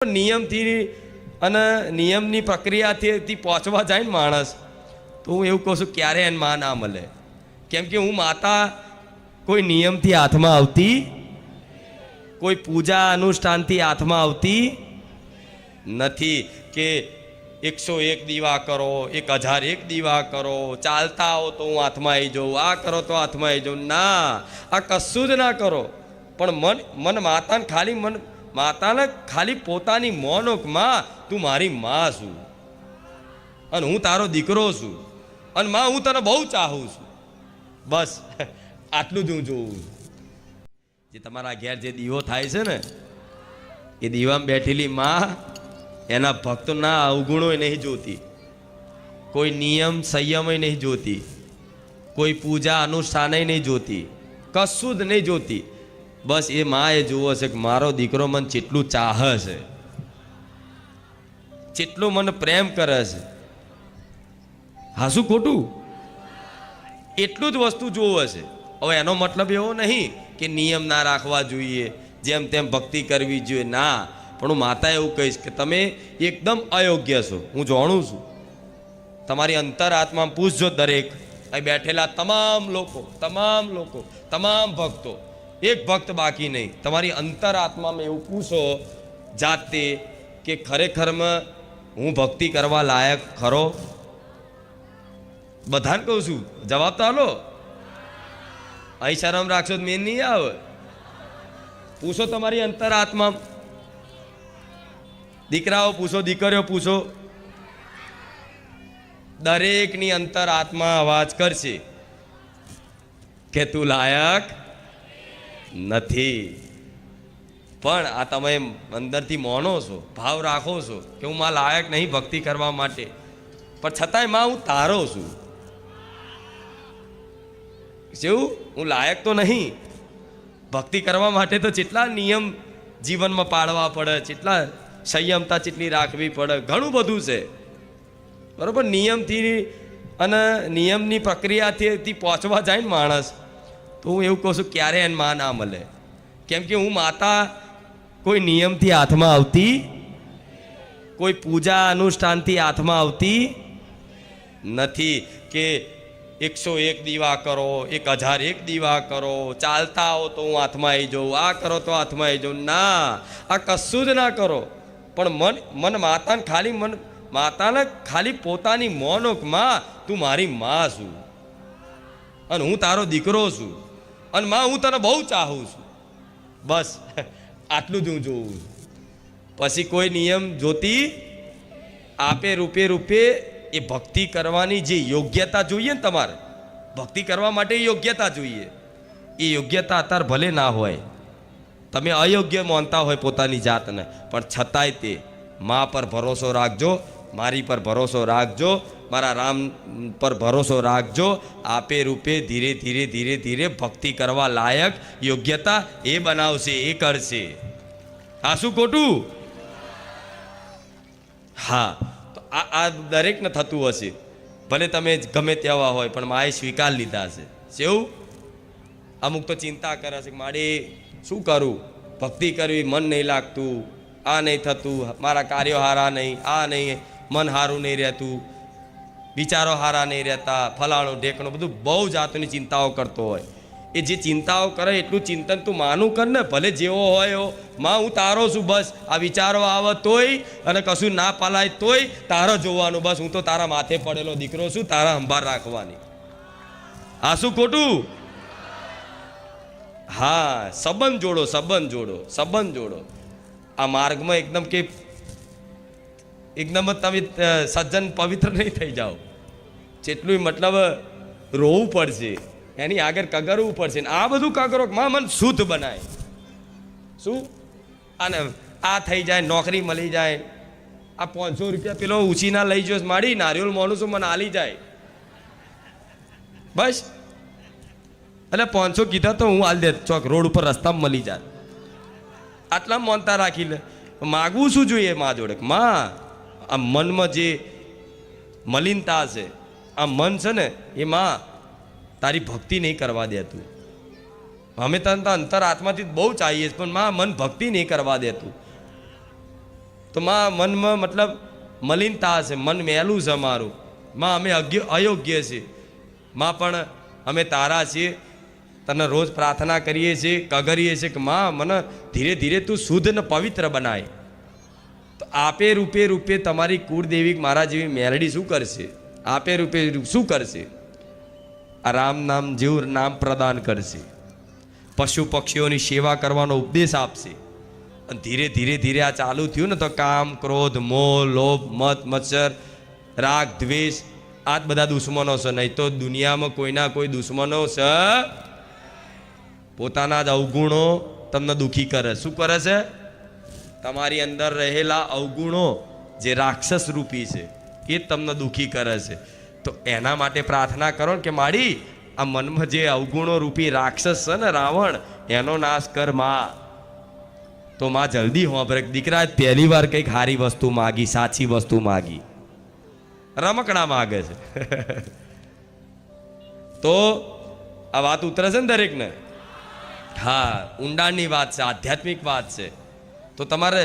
નિયમથી અને નિયમની પ્રક્રિયાથી પહોંચવા જાય ને માણસ, તો હું એવું કહું છું ક્યારે એને માં ના મળે. કેમ કે હું માતા કોઈ નિયમથી હાથમાં આવતી, કોઈ પૂજા અનુષ્ઠાનથી હાથમાં આવતી નથી કે 101 દીવા કરો, 1001 દીવા કરો, ચાલતા આવો તો હું હાથમાં આવી જાઉં, આ કરો તો હાથમાં આવી જાઉં. ના, આ કશું જ ના કરો. પણ મન માતાને ખાલી પોતાની મોનો માં તું મારી માં છું અને હું તારો દીકરો છું અને માં હું તને બહુ ચાહું છું. બસ આટલું જ હું જોઉં. જે તમારા ઘેર જે દીવો થાય છે ને, એ દીવામાં બેઠેલી માં એના ભક્તોના અવગુણો નહીં જોતી, કોઈ નિયમ સંયમ નહીં જોતી, કોઈ પૂજા અનુષ્ઠાન નહીં જોતી, કશું જ નહીં જોતી. બસ એ માં એ જુઓ છે કે મારો દીકરો મને જેટલું ચાહે છે, જેટલો મને પ્રેમ કરે છે. હાસું ખોટું? એટલું જ વસ્તુ જોવે છે. હવે એનો મતલબ એવો નહીં કે નિયમ ના રાખવા જોઈએ, જેમ તેમ ભક્તિ કરવી જોઈએ. ના, પણ હું માતા એવું કહીશ કે તમે એકદમ અયોગ્ય છો. હું જાણું છું. તમારી અંતર આત્મામાં પૂછજો, દરેક અહીં બેઠેલા તમામ લોકો, તમામ ભક્તો, એક ભક્ત બાકી નહીં, તમારી અંતર આત્મામાં એવું પૂછો જાતે કે ખરેખરમાં હું ભક્તિ કરવા લાયક ખરો? બધાને કહું છું, જવાબ તો હાલો. અહીં શરમ રાખશો તો મેન નહીં આવે. પૂછો તમારી અંતર આત્મા. દીકરાઓ પૂછો, દીકરીઓ પૂછો, દરેકની અંતર આત્મા અવાજ કરશે કે તું લાયક નથી. પણ આ તમે અંદરથી માનો છો, ભાવ રાખો છો કે હું માં લાયક નહીં ભક્તિ કરવા માટે, પણ છતાંય માં હું તારો છું. જેવું હું લાયક તો નહીં ભક્તિ કરવા માટે, તો જેટલા નિયમ જીવનમાં પાળવા પડે, જેટલા સંયમતા જેટલી રાખવી પડે, ઘણું બધું છે. બરાબર? નિયમથી અને નિયમની પ્રક્રિયાથી પહોંચવા જાય ને માણસ, તો હું એવું કહું છું ક્યારે એને માં ના મળે. કેમ કે હું માતા કોઈ નિયમથી હાથમાં આવતી, કોઈ પૂજા અનુષ્ઠાનથી હાથમાં આવતી નથી કે 101 દીવા કરો, 1001 દીવા કરો, ચાલતા આવો તો હું હાથમાં આવી જાઉં, આ કરો તો હાથમાં આવી જાઉં. ના, આ કશું જ ના કરો. પણ માતાને ખાલી પોતાની મોનો માં તું મારી માં છું અને હું તારો દીકરો છું અને માં હું તને બહુ ચાહું છું. બસ આટલું જ હું જોઉં. પછી કોઈ નિયમ જોતી આપે રૂપે એ ભક્તિ કરવાની જે યોગ્યતા જોઈએ ને, તમારે ભક્તિ કરવા માટે યોગ્યતા જોઈએ. એ યોગ્યતા અત્યારે ભલે ના હોય, તમે અયોગ્ય માનતા હોય પોતાની જાતને, પણ છતાંય તે મા પર ભરોસો રાખજો, મારી પર ભરોસો રાખજો, મારા રામ પર ભરોસો રાખજો. આપે રૂપે ધીરે ભક્તિ કરવા લાયક યોગ્યતા એ બનાવશે, એ કરશે. હા, શું ખોટું? હા, તો આ દરેકને થતું હશે. ભલે તમે ગમે તેવા હોય, પણ માએ સ્વીકાર લીધા છે. શું? અમુક તો ચિંતા કરે છે કે મારે શું કરું, ભક્તિ કરવી મન નહીં લાગતું, આ નહીં થતું, મારા કાર્યો હારા નહીં, આ નહીં, મન સારું નહીં રહેતું, વિચારો સારા નહીં રહેતા, ફલાણું ઢેકણું, બધું બહુ જાતની ચિંતાઓ કરતો હોય. એ જે ચિંતાઓ કરે એટલું ચિંતન તું માનું કર ને, ભલે જેવો હોય એવો. માં હું તારો છું, બસ આ વિચારો આવે તોય અને કશું ના પાલાય તોય તારો જોવાનું. બસ હું તો તારા માથે પડેલો દીકરો છું, તારા સંભાળ રાખવાની. આ શું ખોટું? હા, સંબંધ જોડો. આ માર્ગમાં એકદમ જ તમે સજ્જન પવિત્ર નહીં થઈ જાઓ. જેટલું મતલબ રોવું પડશે, એની આગળ કગરવું પડશે. આ બધું કગરો માં મન શુદ્ધ બનાય. શું? અને આ થઈ જાય, નોકરી મળી જાય, આ 500 રૂપિયા પેલો ઉછીના લઈ જો માડી નારિયેળ માણું મને આલી જાય, બસ. એટલે 500 કીધા તો હું હાલ દે, ચોક રોડ ઉપર રસ્તામાં મળી જાય. આટલા માનતા રાખી લે. માગવું શું જોઈએ મા જોડે? માં, આ મનમાં જે મલિનતા છે, આ મન છે ને, એ માં તારી ભક્તિ નહીં કરવા દેતું. અમે તને તો અંતર આત્માથી બહુ ચાહીએ, પણ માં મન ભક્તિ નહીં કરવા દેતું. તો માં મનમાં મતલબ મલિનતા છે, મન મેલું છે અમારું. માં અમે અયોગ્ય છીએ. માં પણ અમે તારા છીએ, તને રોજ પ્રાર્થના કરીએ છીએ, કગરીએ છીએ કે માં મને ધીરે ધીરે તું શુદ્ધ ને પવિત્ર બનાય. તો આપે રૂપે રૂપે તમારી કુળદેવી મારા જેવી મેલડી શું કરશે? આપે રૂપે શું કરશે? આ રામ નામ જેવું નામ પ્રદાન કરશે, પશુ પક્ષીઓની સેવા કરવાનો ઉપદેશ આપશે. અને ધીરે ધીરે ધીરે આ ચાલુ થયું ને તો કામ, ક્રોધ, મોહ, લોભ, મત, મત્સર, રાગ, દ્વેષ આ જ બધા દુશ્મનો છે. નહીં તો દુનિયામાં કોઈના કોઈ દુશ્મનો છે. પોતાના જ અવગુણો તમને દુઃખી કરે. શું કરે છે? તમારી અંદર રહેલા અવગુણો જે રાક્ષસ રૂપી છે એ જ તમને દુઃખી કરે છે. તો એના માટે પ્રાર્થના કરો ને કે માડી આ મનમાં જે અવગુણો રૂપી રાક્ષસ છે ને રાવણ, એનો નાશ કર માં. તો માં જલ્દી હોભરે. દીકરા પહેલી વાર કંઈક સારી વસ્તુ માગી, સાચી વસ્તુ માગી, રમકડા માગે છે. તો આ વાત ઉતરે છે ને દરેકને? હા, ઊંડાણની વાત છે, આધ્યાત્મિક વાત છે. તો તમારે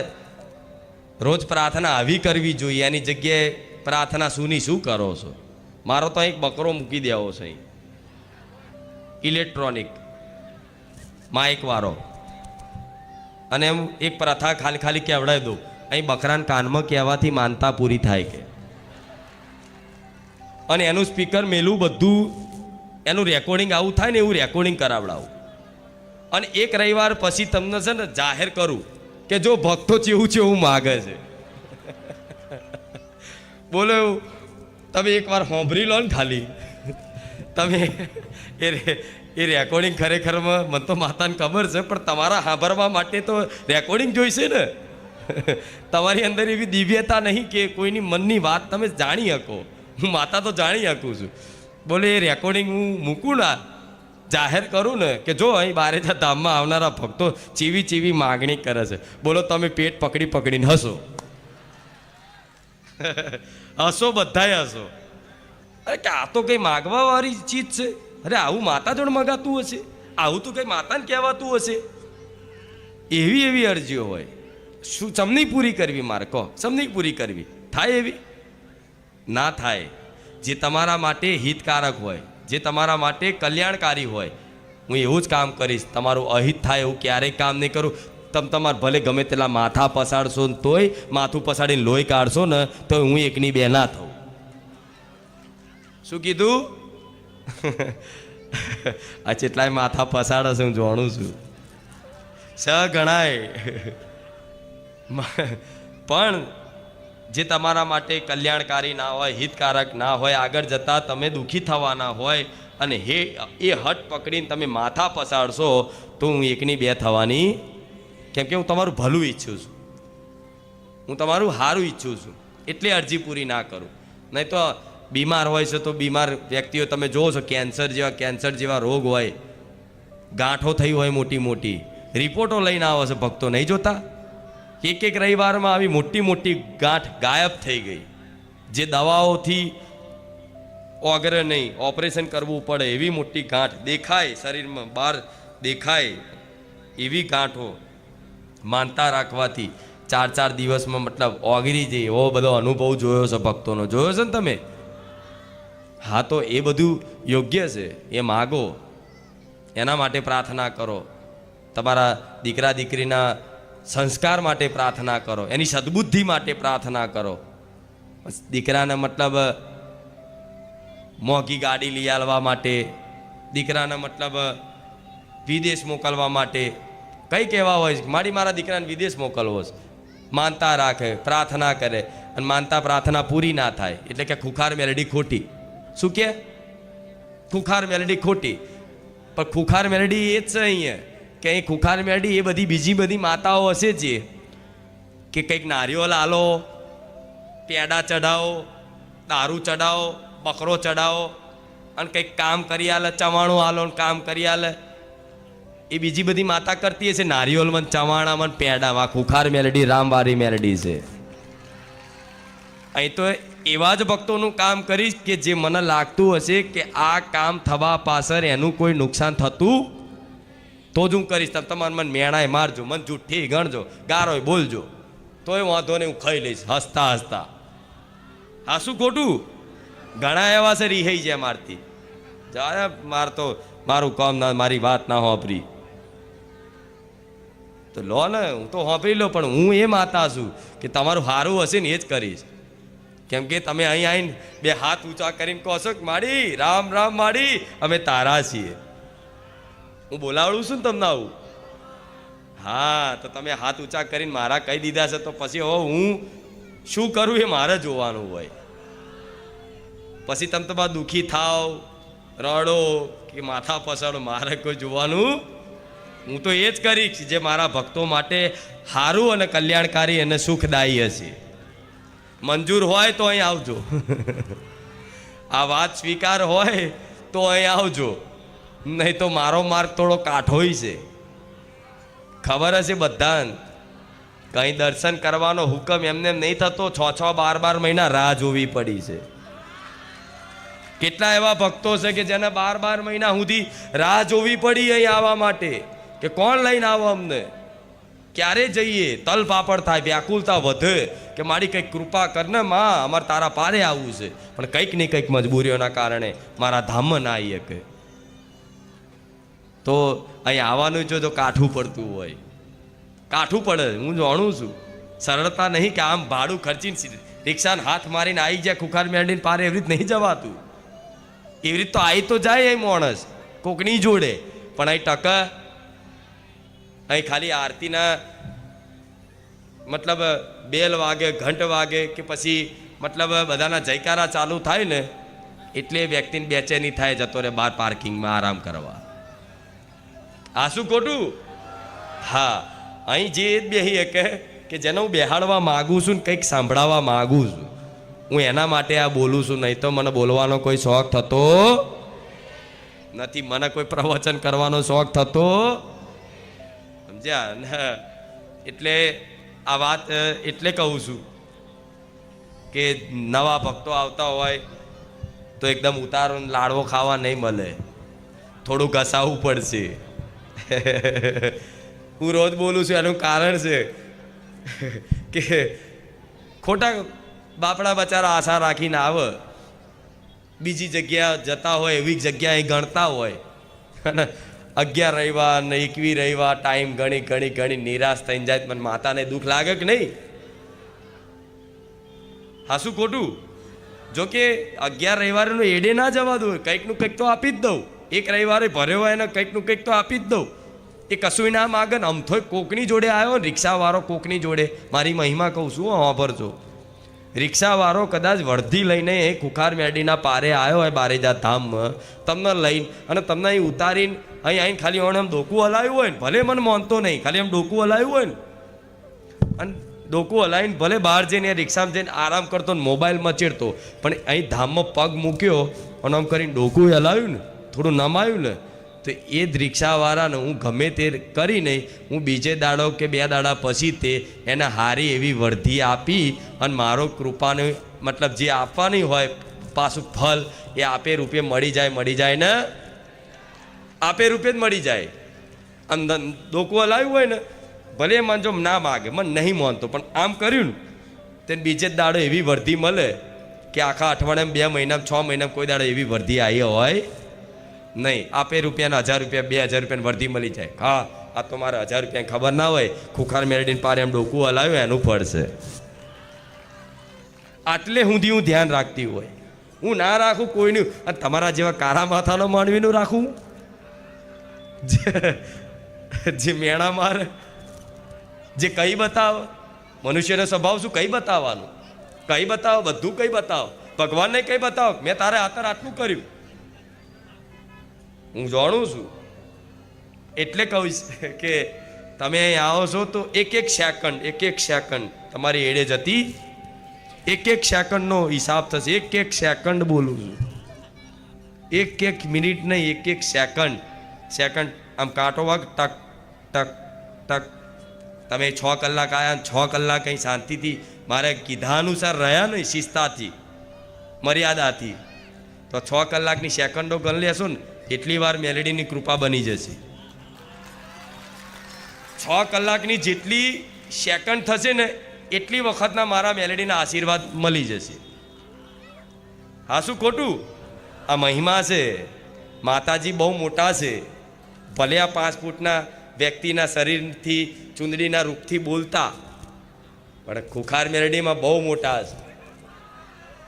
રોજ પ્રાર્થના આવી કરવી જોઈએ. એની જગ્યાએ પ્રાર્થના શુંની શું કરો છો? મારો તો એક બકરો મૂકી દેવો છે, ઇલેક્ટ્રોનિક માઇક વાળો, અને એમ એક પ્રથા ખાલી ખાલી કહેવડાવી દઉં, અહીં બકરાના કાનમાં કહેવાથી માનતા પૂરી થાય કે. અને એનું સ્પીકર મેલું બધું એનું રેકોર્ડિંગ આવું થાય ને એવું રેકોર્ડિંગ કરાવડાવું. અને એક રવિવાર પછી તમને છે ને જાહેર કરું કે જો ભક્તો ચેવું છે એવું માગે છે. બોલો, તમે એકવાર સાંભળી લો ને ખાલી. તમે એ રેકોર્ડિંગ ખરેખરમાં મને તો માતાને ખબર છે, પણ તમારા સાંભળવા માટે તો રેકોર્ડિંગ જોઈશે ને. તમારી અંદર એવી દિવ્યતા નહીં કે કોઈની મનની વાત તમે જાણી શકો. હું માતા તો જાણી શકું છું. બોલે એ રેકોર્ડિંગ હું મૂકું ના, જાહેર કરું ને કે જો અહીં બારેજા ધામમાં આવનારા ભક્તો ચીવી ચીવી માગણી કરે છે. બોલો, તમે પેટ પકડી પકડીને હસો. હસો, બધાય હસો. અરે કે આ તો કંઈ માગવા વાળી ચીજ છે. અરે આવું માતા જોડે મગાતું હશે? આવું તો કંઈ માતાને કહેવાતું હશે? એવી એવી અરજીઓ હોય. શું સમની પૂરી કરવી? મારે કહો, સમની પૂરી કરવી થાય? એવી ના થાય. જે તમારા માટે હિતકારક હોય, જે તમારા માટે કલ્યાણકારી હોય, હું એવું જ કામ કરીશ. તમારું અહિત થાય એવું ક્યારેય કામ નહીં કરું. તમારે ભલે ગમે તેટલા માથા પસાડશો ને તોય, માથું પસાડીને લોહી કાઢશો ને તો હું એકની બે ના થઉં. શું કીધું? આ કેટલાય માથા પસાડે છે, હું જાણું છું. સ ગણાય. પણ જે તમારા માટે કલ્યાણકારી ના હોય, હિતકારક ના હોય, આગળ જતાં તમે દુઃખી થવાના હોય, અને એ હટ પકડીને તમે માથા પસાડશો તો હું એકની બે થવાની. કેમ કે હું તમારું ભલું ઈચ્છું છું, હું તમારું સારું ઈચ્છું છું, એટલે અરજી પૂરી ના કરું. નહીં તો બીમાર હોય છે તો બીમાર વ્યક્તિઓ તમે જોવો છો, કેન્સર જેવા રોગ હોય, ગાંઠો થઈ હોય મોટી મોટી, રિપોર્ટો લઈને આવે છે ભક્તો. નહીં જોતા? એક એક રવિવારમાં આવી મોટી મોટી ગાંઠ ગાયબ થઈ ગઈ. જે દવાઓથી ઓગરે નહીં, ઓપરેશન કરવું પડે એવી મોટી ગાંઠ દેખાય શરીરમાં, બહાર દેખાય એવી ગાંઠો માનતા રાખવાથી 4 દિવસમાં મતલબ ઓગરી જાય. એવો બધો અનુભવ જોયો છે ભક્તોનો. જોયો છે ને તમે? હા, તો એ બધું યોગ્ય છે, એ માગો, એના માટે પ્રાર્થના કરો. તમારા દીકરા દીકરીના સંસ્કાર માટે પ્રાર્થના કરો, એની સદબુદ્ધિ માટે પ્રાર્થના કરો. દીકરાને મતલબ મોંઘી ગાડી લઈ આવવા માટે, દીકરાને મતલબ વિદેશ મોકલવા માટે કંઈ કહેવા હોય છે, મારા દીકરાને વિદેશ મોકલવો છે, માનતા રાખે, પ્રાર્થના કરે, અને માનતા પ્રાર્થના પૂરી ના થાય એટલે કે ખુખાર મેલડી ખોટી. શું કે? ખુખાર મેલડી ખોટી. પણ ખુખાર મેલડી એ જ છે અહીંયા કે અહીં ખુખાર મેલડી એ બધી બીજી બધી માતાઓ હશે જ કે કંઈક નારિયેળ આલો, પેડા ચડાવો, દારૂ ચડાવો, બકરો ચડાવો, અને કંઈક કામ કરી આલે, ચવાણું આલો ને કામ કરી આલે. એ બીજી બધી માતા કરતી હશે નારિયેળમાં, ચવાણામાં, પેડામાં. ખુખાર મેલડી રામવારી મેલડી છે. અહીં તો એવા જ ભક્તોનું કામ કરીશ કે જે મને લાગતું હશે કે આ કામ થવા પાછળ એનું કોઈ નુકસાન થતું તો જ હું કરીશ. તમારે મને મેણાય મારજો, મને જુઠ્ઠી ગણજો, ગારોય બોલજો, તોય વાંધો નહીં, હું ખાઈ લઈશ હસતા હસતા. હા શું ખોટું? ઘણા એવા છે રિહાઈ જાય મારથી, જા મારતો મારું કામ ના, મારી વાત ના હોપરી તો લો ને, હું તો હોપરી લો, પણ હું એ માતા છું કે તમારું સારું હશે ને એ જ કરીશ. કેમ કે તમે અહીં આવીને બે હાથ ઊંચા કરીને કહો છો કે માડી રામ રામ માડી અમે તારા છીએ. હું બોલાવડું છું ને તમને આવું. હા તો તમે હાથ ઊંચા કરીને મારા કહી દીધા છે, તો પછી હવે હું શું કરું એ મારે જોવાનું હોય. પછી તમે તો બા દુઃખી થાવ, રડો કે માથા પસાડો, મારે કોઈ જોવાનું. હું તો એ જ કરીશ જે મારા ભક્તો માટે સારું અને કલ્યાણકારી અને સુખદાયી હશે. મંજૂર હોય તો અહીં આવજો. આ વાત સ્વીકાર હોય તો અહીં આવજો, નહીં તો મારો માર્ગ થોડો કાઠોય છે. ખબર હશે બધાને, કંઈ દર્શન કરવાનો હુકમ એમને નહીં થતો, 6-12 મહિના રાહ જોવી પડી છે. કેટલા એવા ભક્તો છે કે જેને 12 મહિના સુધી રાહ જોવી પડી અહીં આવવા માટે, કે કોણ લઈને આવો અમને, ક્યારે જઈએ. તલ પાપડ થાય, વ્યાકુલતા વધે કે મારી કંઈક કૃપા કરને માં, અમારે તારા પારે આવવું છે, પણ કંઈક ને કંઈક મજબૂરીઓના કારણે મારા ધામમાં ના આવી શકે. તો અહીં આવવાનું જો કાઠું પડતું હોય, કાઠું પડે, હું જાણું છું. સરળતા નહીં કે આમ ભાડું ખર્ચીને રિક્ષાને હાથ મારીને આવી જાય ખુખાર મેળવીને પારે, એવી રીતે નહીં જવાતું. એવી રીતે તો આવી તો જાય અહીં માણસ કોકની જોડે, પણ અહીં ટકા અહીં ખાલી આરતીના મતલબ બેલ વાગે, ઘંટ વાગે કે પછી મતલબ બધાના જયકારા ચાલુ થાય ને એટલે વ્યક્તિને બેચેની થાય, જતો રહે બહાર પાર્કિંગમાં આરામ કરવા. આ શું ખોટું? હા, અહીં જે બેહી કે જેને હું બેહાડવા માગું છું ને કંઈક સાંભળાવવા માગું છું, હું એના માટે આ બોલું છું. નહીં તો મને બોલવાનો કોઈ શોખ થતો નથી, મને કોઈ પ્રવચન કરવાનો શોખ થતો, સમજ્યા? એટલે આ વાત એટલે કહું છું કે નવા ભક્તો આવતા હોય તો એકદમ ઉતારો લાડવો ખાવા નહીં મળે, થોડું ઘસાવવું પડશે. હું રોજ બોલું છું, એનું કારણ છે કે ખોટા બાપડા બચારા આશા રાખીને આવે, બીજી જગ્યા જતા હોય, એવી જગ્યાએ ગણતા હોય, અને 11 રવિવાર ને 21 રવિવાર ટાઈમ ગણી ગણી ગણી નિરાશ થઈને જાય. મને માતાને દુઃખ લાગે કે નહીં? હા શું ખોટું? જો કે 11 રવિવારેનું એડે ના જવા દઉં, કંઈકનું કંઈક તો આપી જ દઉં. એક રવિવારે ભર્યો હોય એને કંઈકનું કંઈક તો આપી જ દઉં. એ કશું ના માગે ને, અમથોય કોકની જોડે આવ્યો ને, રિક્ષાવાળો કોકની જોડે, મારી મહિમા કહું છું, વાપરજો. રિક્ષાવાળો કદાચ વર્ધી લઈને એ ખુખાર મેડીના પારે આવ્યો હોય બારેજા ધામમાં, તમને લઈને અને તમને અહીં ઉતારીને અહીં આવીને ખાલી આમ ડોકું હલાવ્યું હોય ને, ભલે મને માનતો નહીં, ખાલી આમ ડોકું હલાવ્યું હોય ને, અને ડોકું હલાવીને ભલે બહાર જઈને રિક્ષામાં જઈને આરામ કરતો ને મોબાઈલમાં ચેડતો, પણ અહીં ધામમાં પગ મૂક્યો અને આમ કરીને ડોકું હલાવ્યું ને, થોડું નમાયું ને, તો એ જ રિક્ષાવાળાને હું ગમે તે કરીને હું બીજે દાડો કે 2 દાડા પછી તે એને હારી એવી વર્ધી આપી અને મારો કૃપાને મતલબ જે આપવાની હોય પાછું ફલ એ આપે રૂપે મળી જાય ને, આપે રૂપે જ મળી જાય. અંદર ડોકું હલાવ્યું હોય ને, ભલે મને જો ના માગે, મને નહીં માનતો, પણ આમ કર્યું ને તેને બીજે જ દાડો એવી વર્ધી મળે કે આખા અઠવાડિયામાં 2 મહિનામાં 6 મહિનામાં કોઈ દાડો એવી વર્ધી આવી હોય નહીં. આપે રૂપિયાના 1000 રૂપિયા 2000 રૂપિયાની વર્ધી મળી જાય. હા, આ તો મારે 1000 રૂપિયા ખબર ના હોય, ખુખાર મેળવીને પારે એમ ડોકું હલાવ્યું એનું ફળ છે. આટલે સુધી હું ધ્યાન રાખતી હોય, હું ના રાખું કોઈનું. અને તમારા જેવા કારા માથાનો માનવીનું રાખું, જે મેણા મારે, જે કઈ બતાવે. મનુષ્યનો સ્વભાવ શું? કઈ બતાવવાનું, કઈ બતાવો, બધું કઈ બતાવો. ભગવાનને કઈ બતાવો, મેં તારે આતર આટલું કર્યું, હું જાણું છું. એટલે કહીશ કે તમે અહીં આવો છો તો એક સેકન્ડ તમારી એડે જતી, એક સેકન્ડનો હિસાબ થશે. એક સેકન્ડ બોલું છું, એક મિનિટ નહીં, એક સેકન્ડ આમ કાંટો વાગ, ટક ટક ટક. તમે 6 કલાક આવ્યા, 6 કલાક અહીં શાંતિથી મારે કીધા અનુસાર રહ્યા ને, શિસ્તાથી, મર્યાદાથી, તો 6 કલાકની સેકન્ડો ગણ લેશો ને, એટલી વાર મેલેડીની કૃપા બની જશે. 6 કલાકની જેટલી સેકન્ડ થશે ને એટલી વખતના મારા મેલેડીના આશીર્વાદ મળી જશે. હા શું ખોટું? આ મહિમા છે. માતાજી બહુ મોટા છે. ભલે આ 5 ફૂટના વ્યક્તિના શરીરથી ચૂંદડીના રૂપથી બોલતા, પણ ખુખાર મેલડીમાં બહુ મોટા છે.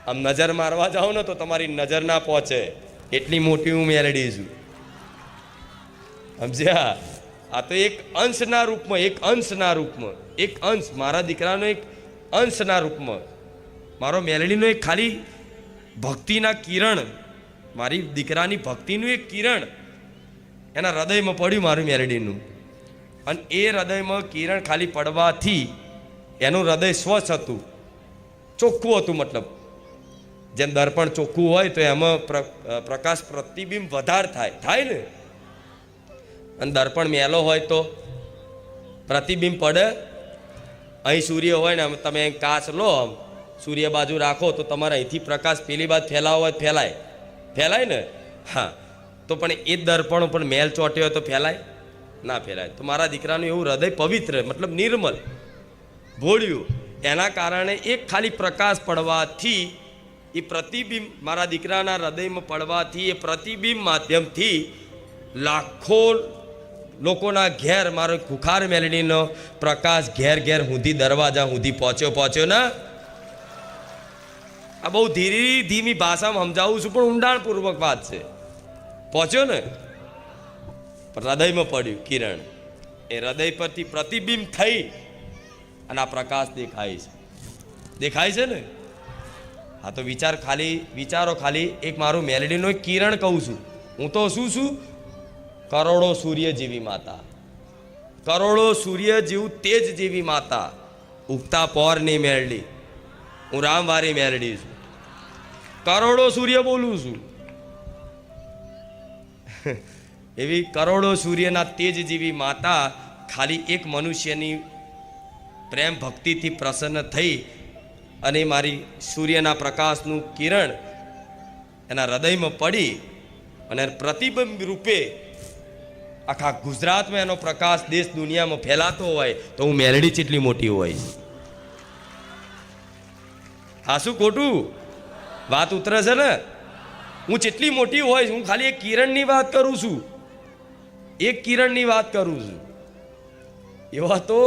આમ નજર મારવા જાઓ ને તો તમારી નજર ના પહોંચે, એટલી મોટી હું મેલડી છું. સમજ્યા? આ તો એક અંશના રૂપમાં, એક અંશના રૂપમાં, એક અંશ, મારા દીકરાનો એક અંશના રૂપમાં, મારો મેલડીનો એક ખાલી ભક્તિના કિરણ, મારી દીકરાની ભક્તિનું એક કિરણ એના હૃદયમાં પડ્યું, મારું મેલડીનું. અને એ હૃદયમાં કિરણ ખાલી પડવાથી એનું હૃદય સ્વચ્છ હતું, ચોખ્ખું હતું. મતલબ જેમ દર્પણ ચોખ્ખું હોય તો એમાં પ્રકાશ પ્રતિબિંબ વધારે થાય ને. અને દર્પણ મેલો હોય તો પ્રતિબિંબ પડે. અહીં સૂર્ય હોય ને, તમે કાચ લો, સૂર્ય બાજુ રાખો તો તમારે અહીંથી પ્રકાશ પેલી બાજુ ફેલાવો હોય ફેલાય ને. હા, તો પણ એ જ દર્પણ ઉપર મેલ ચોંટ્યો હોય તો ફેલાય ના ફેલાય. તો મારા દીકરાનું એવું હૃદય પવિત્ર, મતલબ નિર્મલ, ભોળ્યું. એના કારણે એક ખાલી પ્રકાશ પડવાથી, એ પ્રતિબિંબ મારા દીકરાના હૃદયમાં પડવાથી, એ પ્રતિબિંબ માધ્યમથી લાખો લોકોના ઘેર મારો ખુખાર મેલડીનો પ્રકાશ ઘેર ઘેર સુધી, દરવાજા સુધી પહોંચ્યો ને. આ બહુ ધીમી ભાષામાં સમજાવું છું, પણ ઊંડાણપૂર્વક વાત છે. પહોંચ્યો ને, હૃદયમાં પડ્યું કિરણ, એ હૃદય પરથી પ્રતિબિંબ થઈ અને આ પ્રકાશ દેખાય છે ને. હા, તો વિચારો ખાલી, એક મારું મેલડીનો એક કિરણ કહું છું. હું તો શું છું? કરોડો સૂર્ય જેવી માતા, કરોડો સૂર્ય જેવું તેજ જેવી માતા, ઉગતા પોરની મેલડી. હું રામવારી મેલડી છું, કરોડો સૂર્ય બોલું છું. એવી કરોડો સૂર્યના તેજ જેવી માતા ખાલી એક મનુષ્યની પ્રેમ ભક્તિથી પ્રસન્ન થઈ અને મારી સૂર્યના પ્રકાશનું કિરણ એના હૃદયમાં પડી અને પ્રતિબિંબ રૂપે આખા ગુજરાતમાં એનો પ્રકાશ દેશ દુનિયામાં ફેલાતો હોય તો હું મેલડી કેટલી મોટી હોય. હા શું ખોટું? વાત ઉતરે છે ને? હું જેટલી મોટી હોય, હું ખાલી એક કિરણની વાત કરું છું, એક કિરણની વાત કરું છું. એવા તો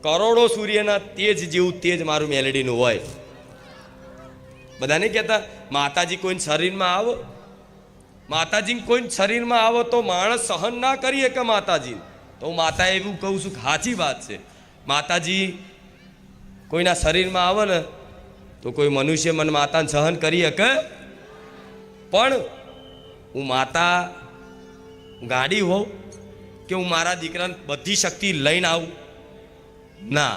કરોડો સૂર્યના તેજ જેવું તેજ મારું મેલડીનું હોય. બધાને કહેતા માતાજી કોઈને શરીરમાં આવો, માતાજી કોઈને શરીરમાં આવો તો માણસ સહન ના કરી શકે માતાજી. તો હું માતા એવું કહું છું કે સાચી વાત છે. માતાજી કોઈના શરીરમાં આવે ને તો કોઈ મનુષ્ય મને માતાને સહન કરી શકે? પણ હું માતા ગાડી હોઉં કે હું મારા દીકરાને બધી શક્તિ લઈને આવું? ના,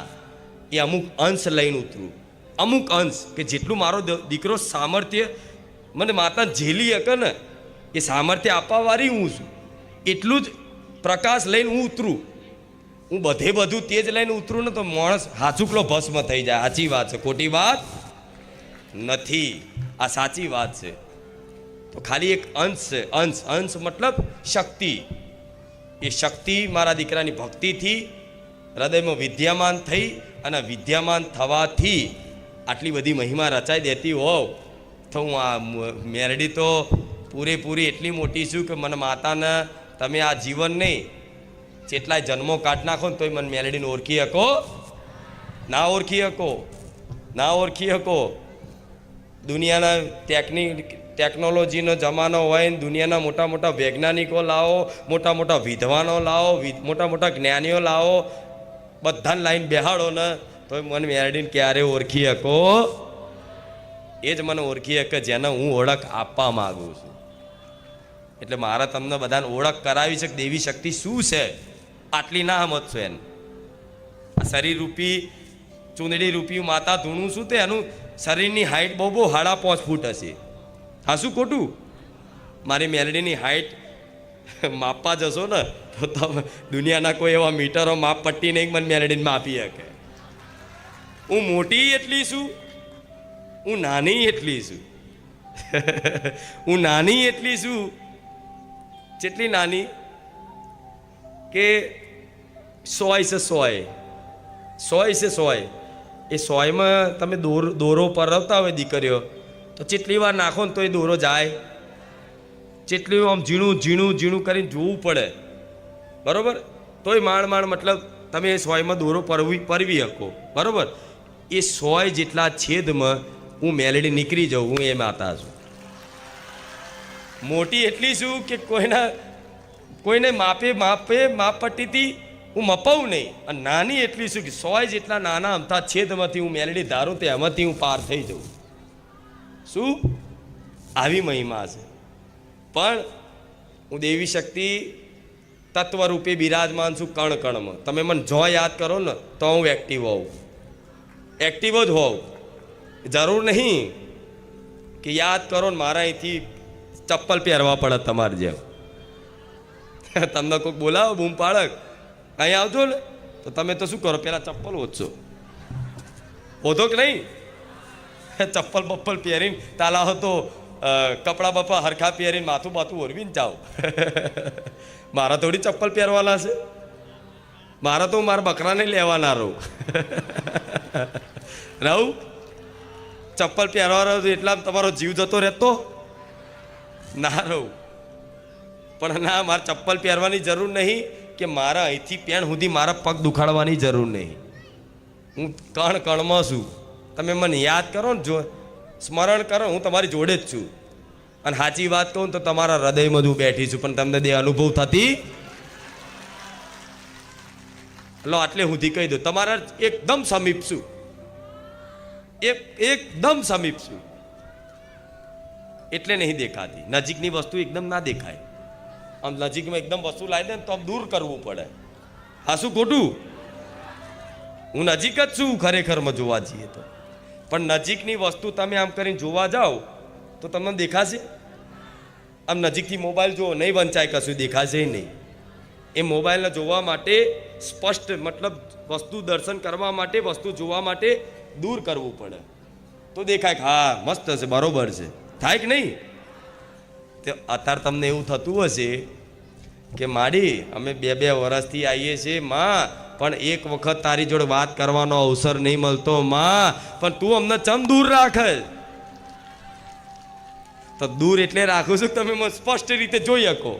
એ અમુક અંશ લઈને ઉતરું, અમુક અંશ કે જેટલું મારો દીકરો સામર્થ્ય મને માતા ઝેલી શકે ને, એ સામર્થ્ય આપવાવાળી હું છું. એટલું જ પ્રકાશ લઈને હું ઉતરું. હું બધું તેજ લઈને ઉતરું ને તો માણસ હાચુકલો ભસ્મ થઈ જાય. સાચી વાત છે, ખોટી વાત નથી. આ સાચી વાત છે. તો ખાલી એક અંશ છે, અંશ મતલબ શક્તિ. એ શક્તિ મારા દીકરાની ભક્તિથી હૃદયમાં વિદ્યામાન થઈ અને વિદ્યામાન થવાથી આટલી બધી મહિમા રચાઈ દેતી હોવ તો હું આ મેરડી તો પૂરેપૂરી એટલી મોટી છું કે મને માતાને તમે આ જીવન નહીં જેટલાય જન્મો કાઢ નાખો ને તોય મને મેલડીને ઓળખી શકો? ના ઓળખી શકો, ના ઓળખી શકો. દુનિયાના ટેકનોલોજીનો જમાનો હોય ને દુનિયાના મોટા મોટા વૈજ્ઞાનિકો લાવો, મોટા મોટા વિદ્વાનો લાવો, મોટા મોટા જ્ઞાનીઓ લાવો, બધાને લાઈન બેહાડો ને તો મને મેલડીને ક્યારે ઓળખી શકો? એ જ મને ઓળખી શકે જેને હું ઓળખ આપવા માગું છું. એટલે મારે તમને બધાને ઓળખ કરાવી છે કે દેવી શક્તિ શું છે. આટલી ના સમજશો એને. આ શરીર રૂપી ચૂંદડી રૂપી માતા ધૂણું છું તે એનું શરીરની હાઈટ બહુ 5.5 ફૂટ હશે. હા શું ખોટું? મારી મેલડીની હાઈટ માપવા જશો ને તો તમે દુનિયાના કોઈ એવા મીટરો માપ પટ્ટી નહીં મને મેલડીને માપી શકે. હું મોટી એટલી છું, હું નાની એટલી છું. હું નાની એટલી છું, જેટલી નાની કે 100 છે 100, 100 છે 100. એ સોયમાં તમે દોરો પરવતા હોય દીકરીઓ તો જેટલી વાર નાખો ને તો એ દોરો જાય, જેટલી આમ ઝીણું ઝીણું ઝીણું કરીને જોવું પડે, બરાબર? તોય માંડ મતલબ તમે એ સોયમાં દોરો પરવી શકો, બરાબર? એ સોય જેટલા છેદમાં હું મેલેડી નીકળી જાઉં, હું એ માતા છું. મોટી એટલી છું કે કોઈને માપપટ્ટીથી હું મપાવું નહીં, અને નાની એટલી છું કે સોય જેટલા નાના અમથા છેદમાંથી હું મેલેડી ધારું તે એમાંથી હું પાર થઈ જાઉં. શું આવી મહિમા છે. પણ હું દેવી શક્તિ તત્વરૂપે બિરાજમાન છું કણ કણમાં. તમે મને જો યાદ કરો ને તો હું એક્ટિવ હોઉં, એક્ટિવ જ હોઉં. જરૂર નહીં કે યાદ કરો ને મારા અહીંથી ચપ્પલ પહેરવા પડે તમારે જેમ. તમને કોઈક બોલાવો બૂમ પાડક અહીં આવજો ને તો તમે તો શું કરો, પેલા ચપ્પલ ઓછો ઓધો કે નહીં? ચપ્પલ બપ્પલ પહેરીને તાલાવ તો કપડાં બપ્પા હરખા પહેરીને માથું બાથું ઓરવીને જાઓ. મારા થોડી ચપ્પલ પહેરવાના છે, મારા તો મારા બકરાને લેવાના રહું. ચપ્પલ પહેરવા રહ્યો એટલા તમારો જીવ જતો રહેતો ના રહું. પણ ના, મારે ચપ્પલ પહેરવાની જરૂર નહીં કે મારા અહીંથી પેણ સુધી મારા પગ દુખાડવાની જરૂર નહીં. હું કણ કણમાં છું. તમે મને યાદ કરો ને, જો સ્મરણ કરો, હું તમારી જોડે જ છું. અને સાચી વાત કહું તો તમારા હૃદયમાં હું બેઠી છું, પણ તમને દે અનુભવ થતી લો. આટલે સુધી કહી દઉં, તમારા એકદમ સમીપ છું, એકદમ સમીપ છું. એટલે નહીં દેખાતી. નજીકની વસ્તુ એકદમ ના દેખાય. આમ નજીકમાં એકદમ વસ્તુ લાવી દે ને તો આમ દૂર કરવું પડે. હા, શું ખોટું? હું નજીક જ છું ખરેખરમાં જોવા જઈએ તો. પણ નજીકની વસ્તુ તમે આમ કરીને જોવા જાઓ તો તમને દેખાશે. આમ નજીકથી મોબાઈલ જુઓ, નહીં વંચાય, કશું દેખાશે નહીં. એ મોબાઈલને જોવા માટે સ્પષ્ટ મતલબ વસ્તુ દર્શન કરવા માટે, વસ્તુ જોવા માટે દૂર કરવું પડે તો દેખાય કે હા મસ્ત છે, બરોબર છે. થાય કે નહીં? તો અત્યારે તમને એવું થતું હશે કે માડી અમે 2 વર્ષથી આવીએ છીએ માં, પણ એક વખત તારી જોડે વાત કરવાનો અવસર નહીં મળતો માં, પણ તું અમને ચમ દૂર રાખે? તો દૂર એટલે રાખું છું તમે મને સ્પષ્ટ રીતે જોઈ શકો.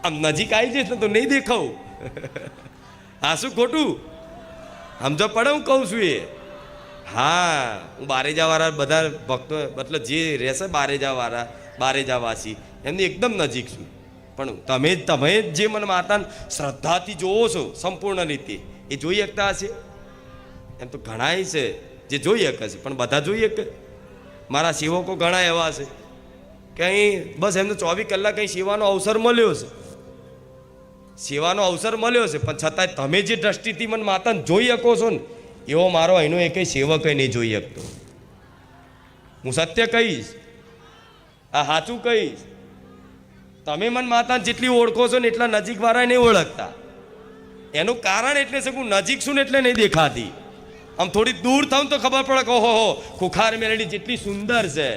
આમ નજીક આવી જઈશ ને તો નહીં દેખાવું. હા, શું ખોટું? સમજો પડે હું કહું છું એ? હા, હું બારેજાવાળા બધા ભક્તો મતલબ જે રહેશે બારેજાવાસી એમની એકદમ નજીક છું. પણ તમે જે મને માતાને શ્રદ્ધાથી જોવો છો સંપૂર્ણ રીતે, એ જોઈ શકતા હશે? એમ તો ઘણાય છે જે જોઈ શકે છે, પણ બધા જોઈ શકે? મારા સેવકો ઘણા એવા છે કે અહીં બસ એમને 24 કલાક અહીં સેવાનો અવસર મળ્યો છે, સેવાનો અવસર મળ્યો છે, પણ છતાંય તમે જે દ્રષ્ટિથી મને માતાને જોઈ શકો છો ને એવો મારો અહીંનો એ કંઈ સેવક નહીં જોઈ શકતો. હું સત્ય કહીશ, આ સાચું કહીશ. તમે મને માતાને જેટલી ઓળખો છો ને એટલા નજીકવાળા નહીં ઓળખતા. એનું કારણ એટલે છે કે હું નજીક છું ને એટલે નહીં દેખાતી. આમ થોડી દૂર થાઉં તો ખબર પડે કે ઓહો ખુખાર મેલડી જેટલી સુંદર છે,